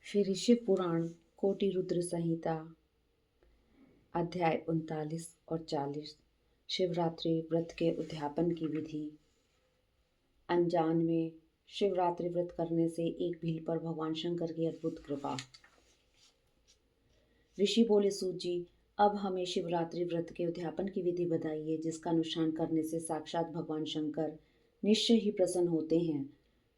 श्री शिव पुराण कोटि रुद्र संहिता अध्याय 39 और 40 शिवरात्रि व्रत के उद्यापन की विधि। अनजान में शिवरात्रि व्रत करने से एक भील पर भगवान शंकर की अद्भुत कृपा। ऋषि बोले, सूत जी, अब हमें शिवरात्रि व्रत के उद्यापन की विधि बताइए, जिसका अनुष्ठान करने से साक्षात भगवान शंकर निश्चय ही प्रसन्न होते हैं।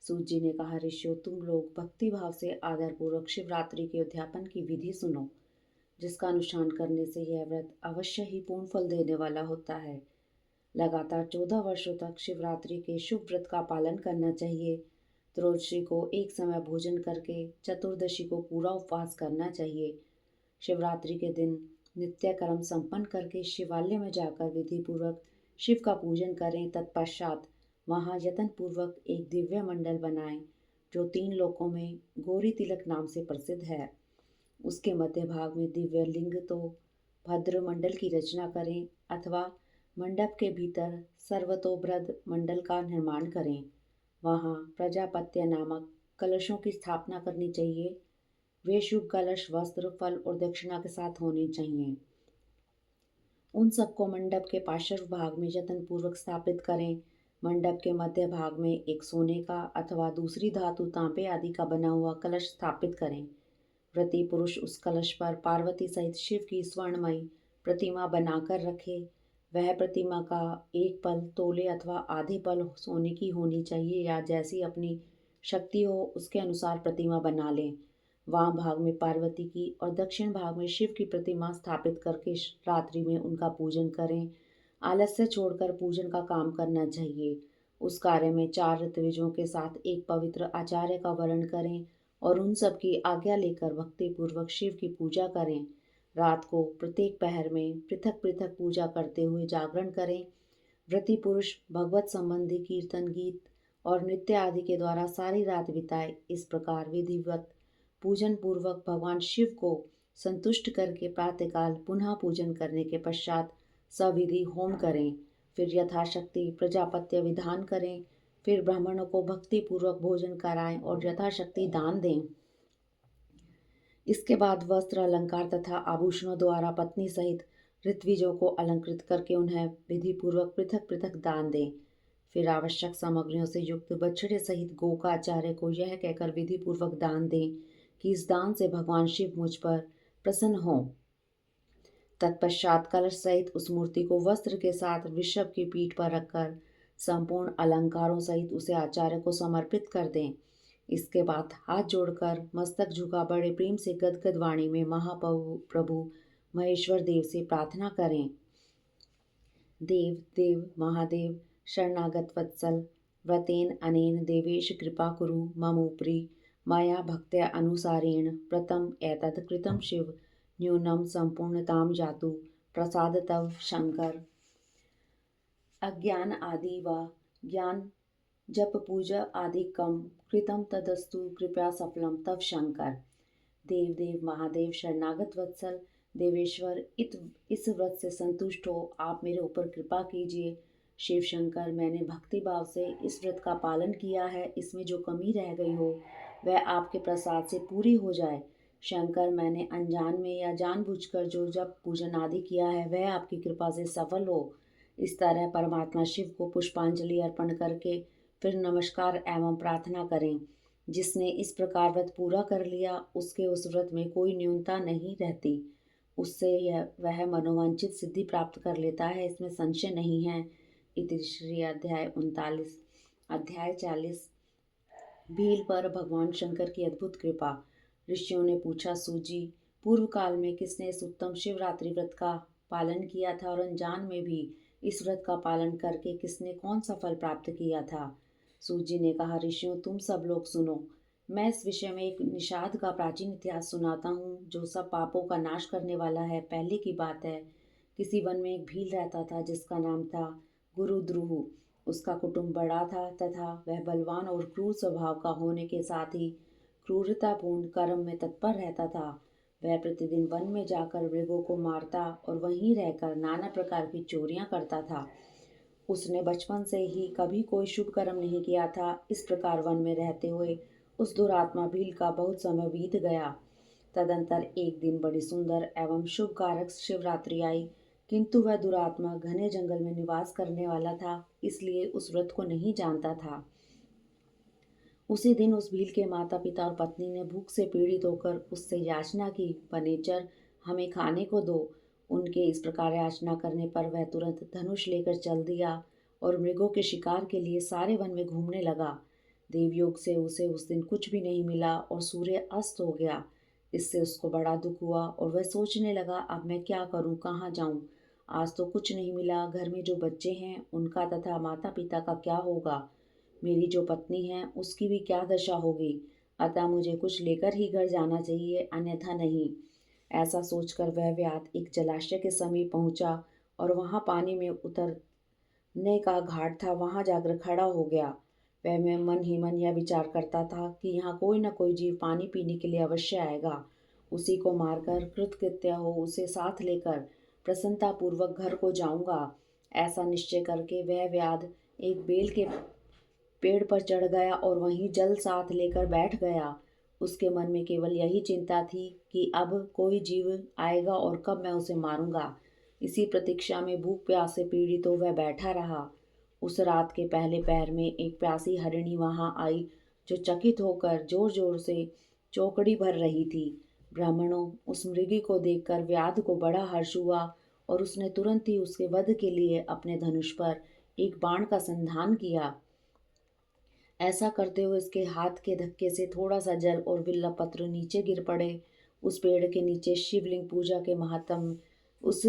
सूत जी ने कहा, ऋषियों, तुम लोग भक्ति भाव से आदरपूर्वक शिवरात्रि के उद्यापन की विधि सुनो, जिसका अनुष्ठान करने से यह व्रत अवश्य ही पूर्ण फल देने वाला होता है। लगातार 14 वर्षों तक शिवरात्रि के शुभ व्रत का पालन करना चाहिए। त्रयोदशी को एक समय भोजन करके चतुर्दशी को पूरा उपवास करना चाहिए। शिवरात्रि के दिन नित्य कर्म संपन्न करके शिवालय में जाकर विधि पूर्वक शिव का पूजन करें। तत्पश्चात वहां यत्न पूर्वक एक दिव्य मंडल बनाएं, जो 3 लोकों में गौरी तिलक नाम से प्रसिद्ध है। उसके मध्य भाग में दिव्य लिंग तो भद्र मंडल की रचना करें, अथवा मंडप के भीतर सर्वतोभद्र मंडल का निर्माण करें। वहां प्रजापत्य नामक कलशों की स्थापना करनी चाहिए। वे शुभ कलश वस्त्र, फल और दक्षिणा के साथ होने चाहिए। उन सबको मंडप के पार्श्व भाग में यत्न पूर्वक स्थापित करें। मंडप के मध्य भाग में एक सोने का अथवा दूसरी धातु, तांबे आदि का बना हुआ कलश स्थापित करें। व्रती पुरुष उस कलश पर पार्वती सहित शिव की स्वर्णमयी प्रतिमा बनाकर रखे। वह प्रतिमा का एक पल तोले अथवा आधे पल सोने की होनी चाहिए, या जैसी अपनी शक्ति हो उसके अनुसार प्रतिमा बना लें। वाम भाग में पार्वती की और दक्षिण भाग में शिव की प्रतिमा स्थापित करके रात्रि में उनका पूजन करें। आलस्य छोड़कर पूजन का काम करना चाहिए। उस कार्य में 4 ऋत्विजों के साथ एक पवित्र आचार्य का वर्ण करें और उन सब की आज्ञा लेकर भक्ति पूर्वक शिव की पूजा करें। रात को प्रत्येक पहर में पृथक पृथक पूजा करते हुए जागरण करें। व्रती पुरुष भगवत संबंधी कीर्तन, गीत और नृत्य आदि के द्वारा सारी रात बिताए। इस प्रकार विधिवत पूजन पूर्वक भगवान शिव को संतुष्ट करके प्रातःकाल पुनः पूजन करने के पश्चात सविधि होम करें। फिर यथाशक्ति प्रजापत्य विधान करें। फिर ब्राह्मणों को भक्ति पूर्वक भोजन कराएं और यथाशक्ति दान दें। इसके बाद वस्त्र, अलंकार तथा आभूषणों द्वारा पत्नी सहित ऋत्विजों को अलंकृत करके उन्हें विधि पूर्वक पृथक पृथक दान दें। फिर आवश्यक सामग्रियों से युक्त बछड़े सहित गौ का आचार्य को यह कहकर विधि पूर्वक दान दें कि इस दान से भगवान शिव मुझ पर प्रसन्न हो। तत्पश्चात कलश सहित उस मूर्ति को वस्त्र के साथ वृषभ की पीठ पर रखकर संपूर्ण अलंकारों सहित उसे आचार्य को समर्पित कर दें। इसके बाद हाथ जोड़कर मस्तक झुका बड़े प्रेम से गदगद वाणी में महाप्रभु महेश्वर देव से प्रार्थना करें। देव देव महादेव शरणागत वत्सल, व्रतेन अनेन देवेश कृपा कुरु ममोपरि, मया भक्त्या अनुसारेण व्रतम एतत् कृतं शिव, न्यूनं संपूर्णतां जातु प्रसाद तव शंकर। अज्ञान आदि व ज्ञान जप पूजा आदि कम कृतम तदस्तु कृपया सफलम तव शंकर। देव देव महादेव शरणागत वत्सल देवेश्वर, इस व्रत से संतुष्ट हो आप मेरे ऊपर कृपा कीजिए। शिव शंकर, मैंने भक्ति भाव से इस व्रत का पालन किया है। इसमें जो कमी रह गई हो वह आपके प्रसाद से पूरी हो जाए। शंकर, मैंने अनजान में या जानबूझकर जो जप पूजन आदि किया है वह आपकी कृपा से सफल हो। इस तरह परमात्मा शिव को पुष्पांजलि अर्पण करके फिर नमस्कार एवं प्रार्थना करें। जिसने इस प्रकार व्रत पूरा कर लिया उसके उस व्रत में कोई न्यूनता नहीं रहती। उससे वह मनोवांछित सिद्धि प्राप्त कर लेता है, इसमें संशय नहीं है। इति श्री अध्याय 39। अध्याय 40। भील पर भगवान शंकर की अद्भुत कृपा। ऋषियों ने पूछा, सूजी, पूर्व काल में किसने इस उत्तम शिवरात्रि व्रत का पालन किया था, और अनजान में भी इस व्रत का पालन करके किसने कौन सा फल प्राप्त किया था। सूजी ने कहा, ऋषियों, तुम सब लोग सुनो। मैं इस विषय में एक निषाद का प्राचीन इतिहास सुनाता हूँ, जो सब पापों का नाश करने वाला है। पहले की बात है, किसी वन में एक भील रहता था जिसका नाम था गुरुद्रुह। उसका कुटुंब बड़ा था तथा वह बलवान और क्रूर स्वभाव का होने के साथ ही क्रूरतापूर्ण कर्म में तत्पर रहता था। वह प्रतिदिन वन में जाकर मृगों को मारता और वहीं रहकर नाना प्रकार की चोरियां करता था। उसने बचपन से ही कभी कोई शुभ कर्म नहीं किया था। इस प्रकार वन में रहते हुए उस दुरात्मा भील का बहुत समय बीत गया। तदंतर एक दिन बड़ी सुंदर एवं शुभ कारक शिवरात्रि आई, किंतु वह दुरात्मा घने जंगल में निवास करने वाला था, इसलिए उस व्रत को नहीं जानता था। उसी दिन उस भील के माता पिता और पत्नी ने भूख से पीड़ित होकर उससे याचना की, वनेचर हमें खाने को दो। उनके इस प्रकार याचना करने पर वह तुरंत धनुष लेकर चल दिया और मृगों के शिकार के लिए सारे वन में घूमने लगा। देवयोग से उसे उस दिन कुछ भी नहीं मिला और सूर्य अस्त हो गया। इससे उसको बड़ा दुख हुआ और वह सोचने लगा, अब मैं क्या करूं, कहाँ जाऊं। आज तो कुछ नहीं मिला, घर में जो बच्चे हैं उनका तथा माता पिता का क्या होगा। मेरी जो पत्नी है उसकी भी क्या दशा होगी। अतः मुझे कुछ लेकर ही घर जाना चाहिए, अन्यथा नहीं। ऐसा सोचकर वह व्याध एक जलाशय के समीप पहुंचा और वहां पानी में उतरने का घाट था, वहां जाकर खड़ा हो गया। वह में मन ही मन यह विचार करता था कि यहाँ कोई न कोई जीव पानी पीने के लिए अवश्य आएगा। उसी को मारकर कृतकृत्य हो उसे साथ लेकर प्रसन्नतापूर्वक घर को जाऊंगा। ऐसा निश्चय करके वह व्याध एक बेल के पेड़ पर चढ़ गया और वहीं जल साथ लेकर बैठ गया। उसके मन में केवल यही चिंता थी कि अब कोई जीव आएगा और कब मैं उसे मारूंगा। इसी प्रतीक्षा में भूख प्यास से पीड़ित तो वह बैठा रहा। उस रात के पहले पहर में एक प्यासी हरिणी वहां आई, जो चकित होकर जोर जोर से चौकड़ी भर रही थी। ब्राह्मणों, उस मृगी को देखकर व्याध को बड़ा हर्ष हुआ और उसने तुरंत ही उसके वध के लिए अपने धनुष पर एक बाण का संधान किया। ऐसा करते हुए उसके हाथ के धक्के से थोड़ा सा जल और बिल्वा पत्र नीचे गिर पड़े। उस पेड़ के नीचे शिवलिंग पूजा के महात्म उस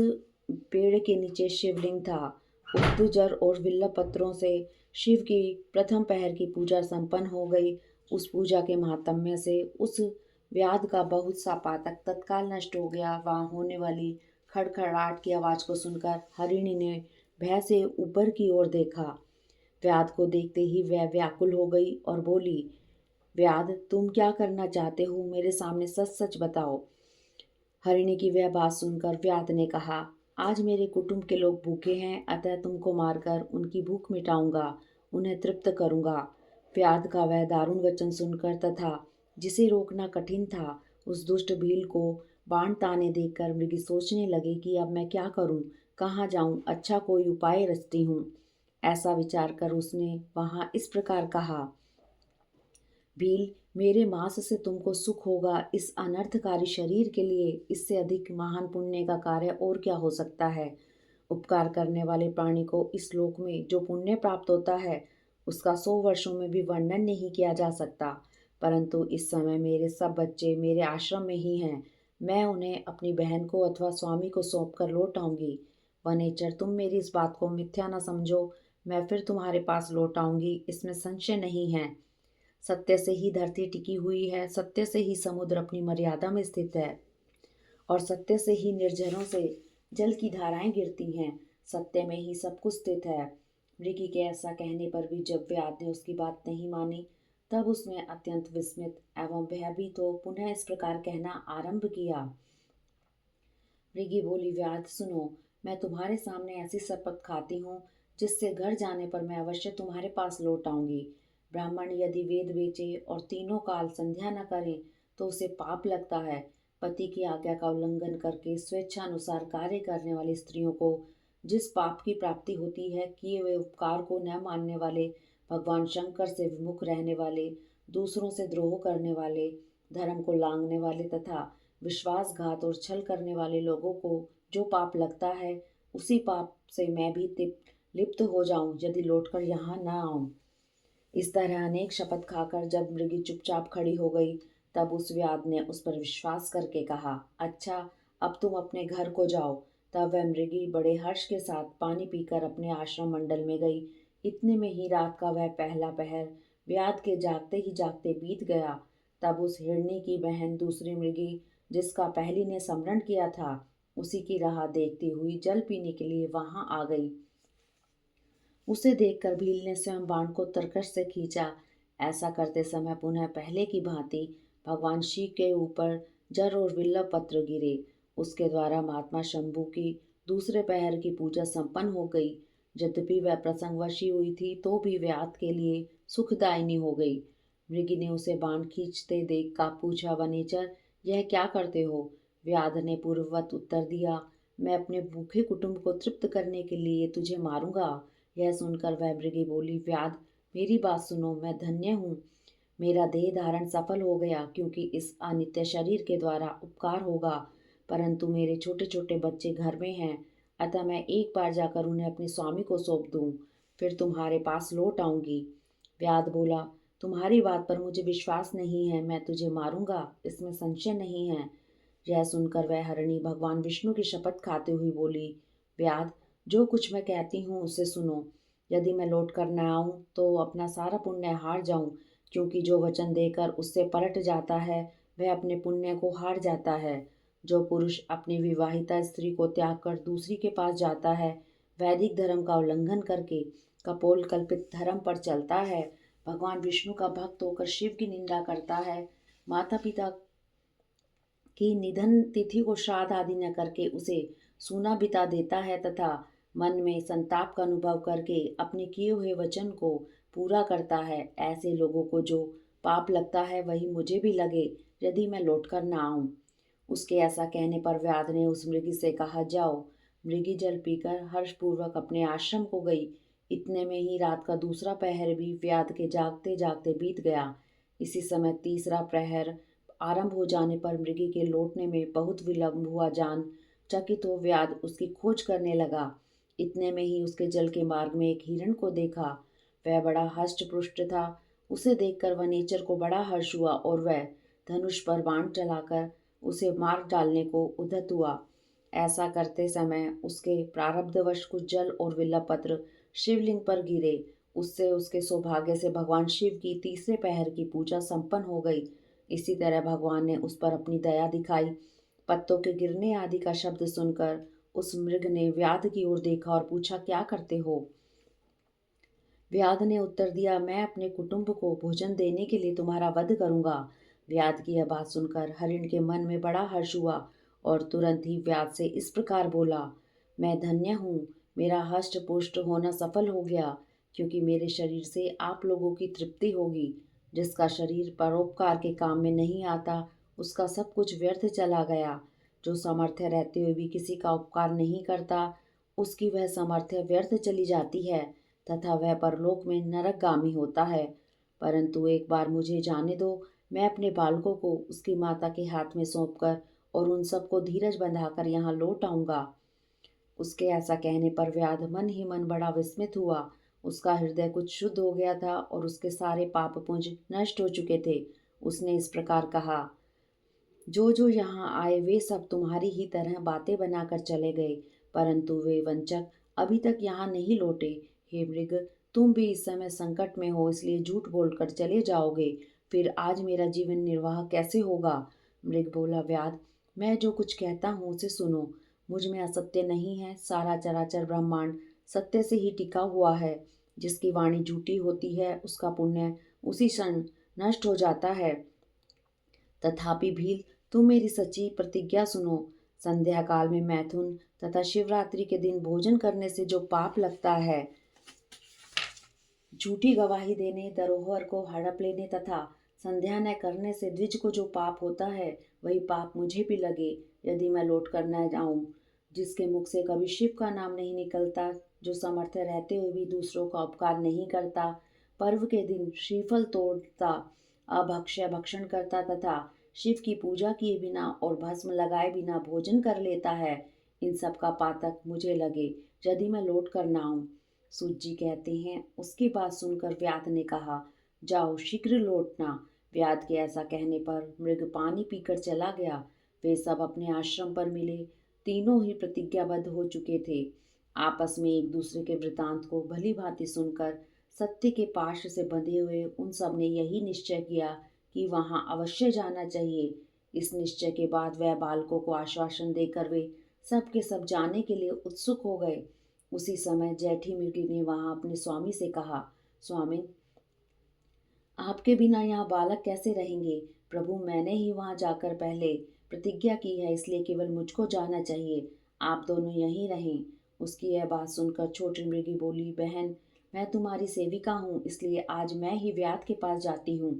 पेड़ के नीचे शिवलिंग था। उक्त जल और बिल्वा पत्रों से शिव की प्रथम पहर की पूजा संपन्न हो गई। उस पूजा के महात्म्य से उस व्याध का बहुत सा पातक तत्काल नष्ट हो गया। वहां होने वाली खड़खड़ाहट की आवाज को सुनकर हरिणी ने भय से ऊपर की ओर देखा। व्याध को देखते ही वह व्याकुल हो गई और बोली, व्याध, तुम क्या करना चाहते हो, मेरे सामने सच सच बताओ। हरिणी की वह बात सुनकर व्याध ने कहा, आज मेरे कुटुंब के लोग भूखे हैं, अतः तुमको मारकर उनकी भूख मिटाऊंगा, उन्हें तृप्त करूंगा। व्याध का वह दारुण वचन सुनकर तथा जिसे रोकना कठिन था, उस दुष्ट भील को बाण ताने देखकर मृगी सोचने लगे कि अब मैं क्या करूं, कहाँ जाऊं, अच्छा कोई उपाय रचती हूँ। ऐसा विचार कर उसने वहां इस प्रकार कहा, भील, मेरे मांस से तुमको सुख होगा। इस अनर्थकारी शरीर के लिए इससे अधिक महान पुण्य का कार्य और क्या हो सकता है। उपकार करने वाले प्राणी को इस लोक में जो पुण्य प्राप्त होता है, उसका 100 वर्षों में भी वर्णन नहीं किया जा सकता। परंतु इस समय मेरे सब बच्चे मेरे आश्रम में ही हैं। मैं उन्हें अपनी बहन को अथवा स्वामी को सौंप कर लौट आऊंगी। वनेचर, तुम मेरी इस बात को मिथ्या न समझो। मैं फिर तुम्हारे पास लौट आऊंगी, इसमें संशय नहीं है। सत्य से ही धरती टिकी हुई है, सत्य से ही समुद्र अपनी मर्यादा में स्थित है और सत्य से ही निर्झरों से जल की धाराएं गिरती हैं। सत्य में ही सब कुछ स्थित है। मृगी के ऐसा कहने पर भी जब व्याध ने उसकी बात नहीं मानी, तब उसने अत्यंत विस्मित एवं भयभीत हो पुनः इस प्रकार कहना आरंभ किया। मृगी बोली, व्याध सुनो, मैं तुम्हारे सामने ऐसी शपथ खाती हूँ जिससे घर जाने पर मैं अवश्य तुम्हारे पास लौट आऊंगी। ब्राह्मण यदि वेद बेचे और तीनों काल संध्या न करे तो उसे पाप लगता है। पति की आज्ञा का उल्लंघन करके स्वेच्छानुसार कार्य करने वाली स्त्रियों को जिस पाप की प्राप्ति होती है, किए हुए उपकार को न मानने वाले, भगवान शंकर से विमुख रहने वाले, दूसरों से द्रोह करने वाले, धर्म को लांघने वाले तथा विश्वासघात और छल करने वाले लोगों को जो पाप लगता है, उसी पाप से मैं भी लिप्त हो जाऊं यदि लौटकर यहाँ न आऊं। इस तरह अनेक शपथ खाकर जब मृगी चुपचाप खड़ी हो गई, तब उस व्याध ने उस पर विश्वास करके कहा, अच्छा, अब तुम अपने घर को जाओ। तब वह मृगी बड़े हर्ष के साथ पानी पीकर अपने आश्रम मंडल में गई। इतने में ही रात का वह पहला पहर व्याध के जागते ही जागते बीत गया। तब उस हिरणी की बहन दूसरी मृगी, जिसका पहली ने स्मरण किया था, उसी की राह देखती हुई जल पीने के लिए वहां आ गई। उसे देखकर भील ने स्वयं बाण को तरकश से खींचा। ऐसा करते समय पुनः पहले की भांति भगवान शिव के ऊपर जर और बिल्व पत्र गिरे। उसके द्वारा महात्मा शंभू की दूसरे पहर की पूजा संपन्न हो गई। यद्यपि वह प्रसंगवशी हुई थी तो भी व्याध के लिए सुखदायिनी हो गई। मृगी ने उसे बाण खींचते देख का पूछा, वनेचर यह क्या करते हो? व्याध ने पूर्ववत उत्तर दिया, मैं अपने भूखे कुटुंब को तृप्त करने के लिए तुझे मारूंगा। यह सुनकर वह मृगी बोली, व्याध मेरी बात सुनो, मैं धन्य हूँ। मेरा देह धारण सफल हो गया क्योंकि इस अनित्य शरीर के द्वारा उपकार होगा, परंतु मेरे छोटे छोटे बच्चे घर में हैं, अतः मैं एक बार जाकर उन्हें अपने स्वामी को सौंप दूं, फिर तुम्हारे पास लौट आऊंगी। व्याध बोला, तुम्हारी बात पर मुझे विश्वास नहीं है, मैं तुझे मारूंगा, इसमें संशय नहीं है। यह सुनकर वह हरिणी भगवान विष्णु की शपथ खाते हुए बोली, व्याध जो कुछ मैं कहती हूँ उसे सुनो। यदि मैं लौट कर न आऊं तो अपना सारा पुण्य हार जाऊं, क्योंकि जो वचन देकर उससे पलट जाता है वह अपने पुण्य को हार जाता है। जो पुरुष अपनी विवाहिता स्त्री को त्याग कर दूसरी के पास जाता है, वैदिक धर्म का उल्लंघन करके कपोल कल्पित धर्म पर चलता है, भगवान विष्णु का भक्त होकर शिव की निंदा करता है, माता पिता की निधन तिथि को श्राद्ध आदि न करके उसे सूना बिता देता है तथा मन में संताप का अनुभव करके अपने किए हुए वचन को पूरा करता है, ऐसे लोगों को जो पाप लगता है वही मुझे भी लगे यदि मैं लौटकर ना आऊं। उसके ऐसा कहने पर व्याध ने उस मृगी से कहा, जाओ। मृगी जल पीकर हर्षपूर्वक अपने आश्रम को गई। इतने में ही रात का दूसरा पहर भी व्याध के जागते जागते बीत गया। इसी समय तीसरा प्रहर आरंभ हो जाने पर मृगी के लौटने में बहुत विलंब हुआ जान चकित हो व्याध उसकी खोज करने लगा। इतने में ही उसके जल के मार्ग में एक हिरण को देखा। वह बड़ा हष्ट पुष्ट था। उसे देखकर वनेचर को बड़ा हर्ष हुआ और वह धनुष पर बाण चलाकर उसे मार डालने को उद्यत हुआ। ऐसा करते समय उसके प्रारब्धवश कुछ जल और विल्लपत्र शिवलिंग पर गिरे। उससे उसके सौभाग्य से भगवान शिव की तीसरे पहर की पूजा संपन्न हो गई। इसी तरह भगवान ने उस पर अपनी दया दिखाई। पत्तों के गिरने आदि का शब्द सुनकर उस मृग ने व्याध की ओर देखा और पूछा, क्या करते हो? व्याध ने उत्तर दिया, मैं अपने कुटुंब को भोजन देने के लिए तुम्हारा वध करूंगा। व्याध की यह बात सुनकर हरिण के मन में बड़ा हर्ष हुआ और तुरंत ही व्याध से इस प्रकार बोला, मैं धन्य हूँ, मेरा हष्ट पुष्ट होना सफल हो गया, क्योंकि मेरे शरीर से आप लोगों की तृप्ति होगी। जिसका शरीर परोपकार के काम में नहीं आता उसका सब कुछ व्यर्थ चला गया। जो सामर्थ्य रहते हुए भी किसी का उपकार नहीं करता उसकी वह सामर्थ्य व्यर्थ चली जाती है तथा वह परलोक में नरकगामी होता है। परंतु एक बार मुझे जाने दो, मैं अपने बालकों को उसकी माता के हाथ में सौंपकर और उन सबको धीरज बंधाकर यहाँ लौट आऊंगा। उसके ऐसा कहने पर व्याध मन ही मन बड़ा विस्मित हुआ। उसका हृदय कुछ शुद्ध हो गया था और उसके सारे पाप पुंज नष्ट हो चुके थे। उसने इस प्रकार कहा, जो जो यहाँ आए वे सब तुम्हारी ही तरह बातें बनाकर चले गए, परंतु वे वंचक अभी तक यहाँ नहीं लौटे। हे मृग, तुम भी इस समय संकट में हो, इसलिए झूठ बोलकर चले जाओगे, फिर आज मेरा जीवन निर्वाह कैसे होगा? मृग बोला, व्याध मैं जो कुछ कहता हूँ उसे सुनो। मुझ में असत्य नहीं है। सारा चराचर ब्रह्मांड सत्य से ही टिका हुआ है। जिसकी वाणी झूठी होती है उसका पुण्य उसी क्षण नष्ट हो जाता है। तथापि भील, तुम मेरी सच्ची प्रतिज्ञा सुनो। संध्या काल में मैथुन तथा शिवरात्रि के दिन भोजन करने से जो पाप लगता है, झूठी गवाही देने, धरोहर को हड़प लेने तथा संध्या न करने से द्विज को जो पाप होता है वही पाप मुझे भी लगे यदि मैं लौट कर न जाऊं। जिसके मुख से कभी शिव का नाम नहीं निकलता, जो सामर्थ्य रहते हुए भी दूसरों का उपकार नहीं करता, पर्व के दिन श्रीफल तोड़ता, अभक्ष्य भक्षण करता तथा शिव की पूजा किए बिना और भस्म लगाए बिना भोजन कर लेता है, इन सब का पातक मुझे लगे यदि मैं लौट कर न आऊं। सूत जी कहते हैं, उसकी बात सुनकर व्याध ने कहा, जाओ शीघ्र लौटना। व्याध के ऐसा कहने पर मृग पानी पीकर चला गया। वे सब अपने आश्रम पर मिले। तीनों ही प्रतिज्ञाबद्ध हो चुके थे। आपस में एक दूसरे के वृतांत को भली भांति सुनकर सत्य के पाश से बंधे हुए उन सब ने यही निश्चय किया कि वहां अवश्य जाना चाहिए। इस निश्चय के बाद वह बालकों को आश्वासन देकर वे सब के सब जाने के लिए उत्सुक हो गए। उसी समय जैठी मृगी ने वहां अपने स्वामी से कहा, स्वामी, आपके बिना यहाँ बालक कैसे रहेंगे? प्रभु, मैंने ही वहां जाकर पहले प्रतिज्ञा की है, इसलिए केवल मुझको जाना चाहिए। आप दोनों यहीं रहें। उसकी यह बात सुनकर छोटी मृगी बोली, बहन, मैं तुम्हारी सेविका हूँ, इसलिए आज मैं ही व्याध के पास जाती हूँ।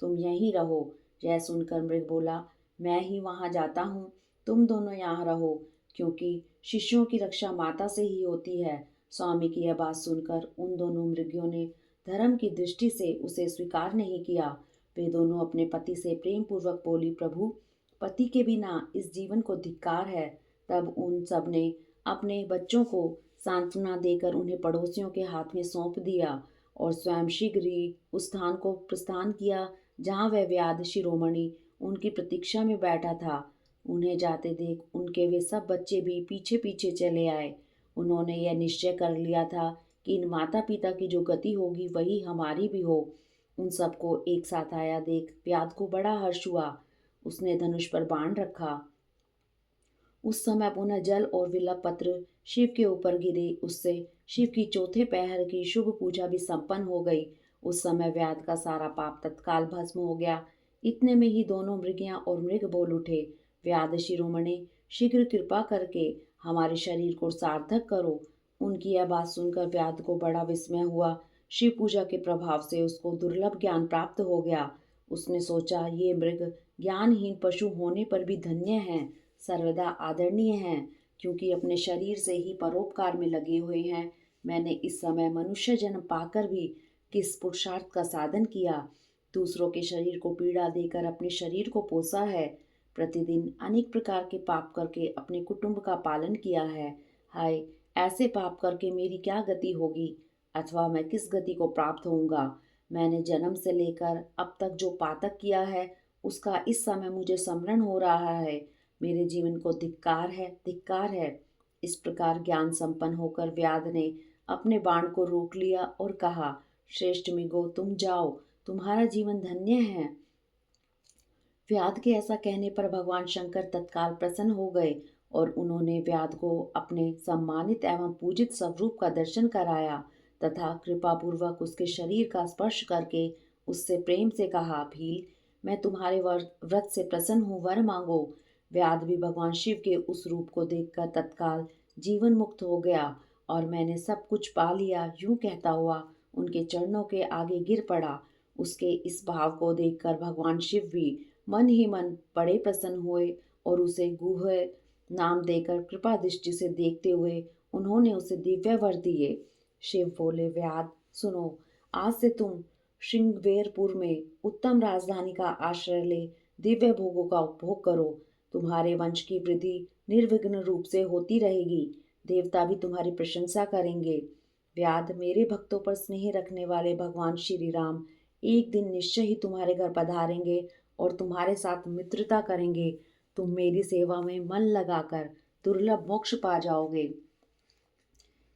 तुम यहीं रहो। यह सुनकर मृग बोला, मैं ही वहां जाता हूँ, तुम दोनों यहाँ रहो, क्योंकि शिष्यों की रक्षा माता से ही होती है। स्वामी की यह बात सुनकर उन दोनों मृगियों ने धर्म की दृष्टि से उसे स्वीकार नहीं किया। वे दोनों अपने पति से प्रेम पूर्वक बोली, प्रभु, पति के बिना इस जीवन को धिक्कार है। तब उन सब ने अपने बच्चों को सांत्वना देकर उन्हें पड़ोसियों के हाथ में सौंप दिया और स्वयं शीघ्र ही उस स्थान को प्रस्थान किया जहाँ वह व्याध शिरोमणि उनकी प्रतीक्षा में बैठा था। उन्हें जाते देख उनके वे सब बच्चे भी पीछे पीछे चले आए। उन्होंने यह निश्चय कर लिया था कि इन माता पिता की जो गति होगी वही हमारी भी हो। उन सबको एक साथ आया देख व्याध को बड़ा हर्ष हुआ। उसने धनुष पर बाण रखा। उस समय पुनः जल और विलप पत्र शिव के ऊपर गिरे। उससे शिव की चौथे पहर की शुभ पूजा भी संपन्न हो गई। उस समय व्याध का सारा पाप तत्काल भस्म हो गया। इतने में ही दोनों मृगियां और मृग बोल उठे, व्याध शिरोमणि, शीघ्र कृपा करके हमारे शरीर को सार्थक करो। उनकी यह बात सुनकर व्याध को बड़ा विस्मय हुआ। शिव पूजा के प्रभाव से उसको दुर्लभ ज्ञान प्राप्त हो गया। उसने सोचा, ये मृग ज्ञानहीन पशु होने पर भी धन्य हैं, सर्वदा आदरणीय हैं, क्योंकि अपने शरीर से ही परोपकार में लगे हुए हैं। मैंने इस समय मनुष्य जन्म पाकर भी किस पुरुषार्थ का साधन किया। दूसरों के शरीर को पीड़ा देकर अपने शरीर को पोसा है। प्रतिदिन अनेक प्रकार के पाप करके अपने कुटुंब का पालन किया है। हाय, ऐसे पाप करके मेरी क्या गति होगी, अथवा मैं किस गति को प्राप्त होऊंगा। मैंने जन्म से लेकर अब तक जो पातक किया है उसका इस समय मुझे स्मरण हो रहा है। मेरे जीवन को धिक्कार है, धिक्कार है। इस प्रकार ज्ञान संपन्न होकर व्याध ने अपने बाण को रोक लिया और कहा, श्रेष्ठ मृगो, तुम जाओ, तुम्हारा जीवन धन्य है। व्याध के ऐसा कहने पर भगवान शंकर तत्काल प्रसन्न हो गए और उन्होंने व्याध को अपने सम्मानित एवं पूजित स्वरूप का दर्शन कराया तथा कृपापूर्वक उसके शरीर का स्पर्श करके उससे प्रेम से कहा, भील, मैं तुम्हारे व्रत से प्रसन्न हूँ, वर मांगो। व्याध भी भगवान शिव के उस रूप को देखकर तत्काल जीवन मुक्त हो गया और मैंने सब कुछ पा लिया यूं कहता हुआ उनके चरणों के आगे गिर पड़ा। उसके इस भाव को देखकर भगवान शिव भी मन ही मन बड़े प्रसन्न हुए और उसे गुह्य नाम देकर कृपा दृष्टि से देखते हुए उन्होंने उसे दिव्य वर दिए। शिव बोले, व्याध, सुनो, आज से तुम श्रृंगवेरपुर में उत्तम राजधानी का आश्रय ले दिव्य भोगों का उपभोग करो। तुम्हारे वंश की वृद्धि निर्विघ्न रूप से होती रहेगी। देवता भी तुम्हारी प्रशंसा करेंगे। व्याध, मेरे भक्तों पर स्नेह रखने वाले भगवान श्री राम एक दिन निश्चय ही तुम्हारे घर पधारेंगे और तुम्हारे साथ मित्रता करेंगे। तुम मेरी सेवा में मन लगाकर दुर्लभ मोक्ष पा जाओगे।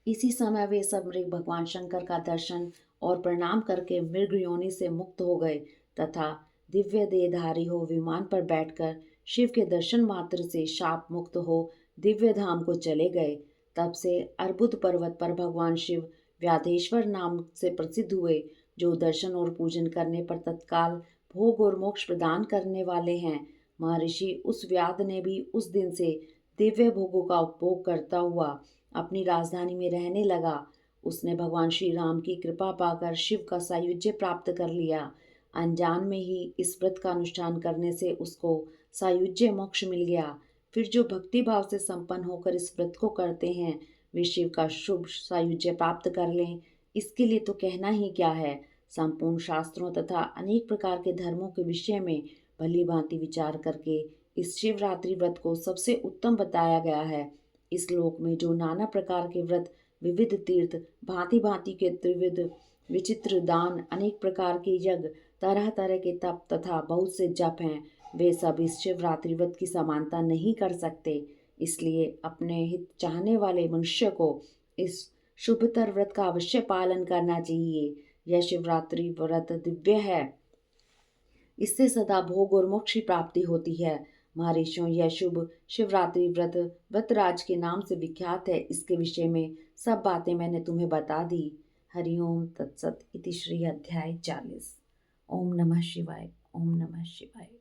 इसी समय वे सब मृग भगवान शंकर का दर्शन और प्रणाम करके मृग योनि से मुक्त हो गए तथा दिव्य देहधारी हो विमान पर बैठकर शिव के दर्शन मात्र से शाप मुक्त हो दिव्य धाम को चले गए। तब से अर्बुद पर्वत पर भगवान शिव व्याधेश्वर नाम से प्रसिद्ध हुए, जो दर्शन और पूजन करने पर तत्काल भोग और मोक्ष प्रदान करने वाले हैं। महर्षि उस व्याध ने भी उस दिन से दिव्य भोगों का उपभोग करता हुआ अपनी राजधानी में रहने लगा। उसने भगवान श्री राम की कृपा पाकर शिव का सायुज्य प्राप्त कर लिया। अनजान में ही इस व्रत का अनुष्ठान करने से उसको सायुज्य मोक्ष मिल गया। फिर जो भक्ति भाव से संपन्न होकर इस व्रत को करते हैं वे शिव का शुभ सायुज्य प्राप्त कर लें, इसके लिए तो कहना ही क्या है। संपूर्ण शास्त्रों तथा अनेक प्रकार के धर्मों के विषय में भली भांति विचार करके इस शिवरात्रि व्रत को सबसे उत्तम बताया गया है। इस लोक में जो नाना प्रकार के व्रत, विविध तीर्थ, भांति भांति के त्रिविध विचित्र दान, अनेक प्रकार के यज्ञ, तरह तरह के तप तथा बहुत से जप हैं, वे सब इस शिवरात्रि व्रत की समानता नहीं कर सकते। इसलिए अपने हित चाहने वाले मनुष्य को इस शुभतर व्रत का अवश्य पालन करना चाहिए। यह शिवरात्रि व्रत दिव्य है, इससे सदा भोग और मोक्ष की प्राप्ति होती है। महर्षियों, यह शुभ शिवरात्रि व्रत व्रतराज के नाम से विख्यात है। इसके विषय में सब बातें मैंने तुम्हें बता दी। हरिओम तत्सत इति श्री अध्याय 40। ओम नमः शिवाय। ओम नमः शिवाय।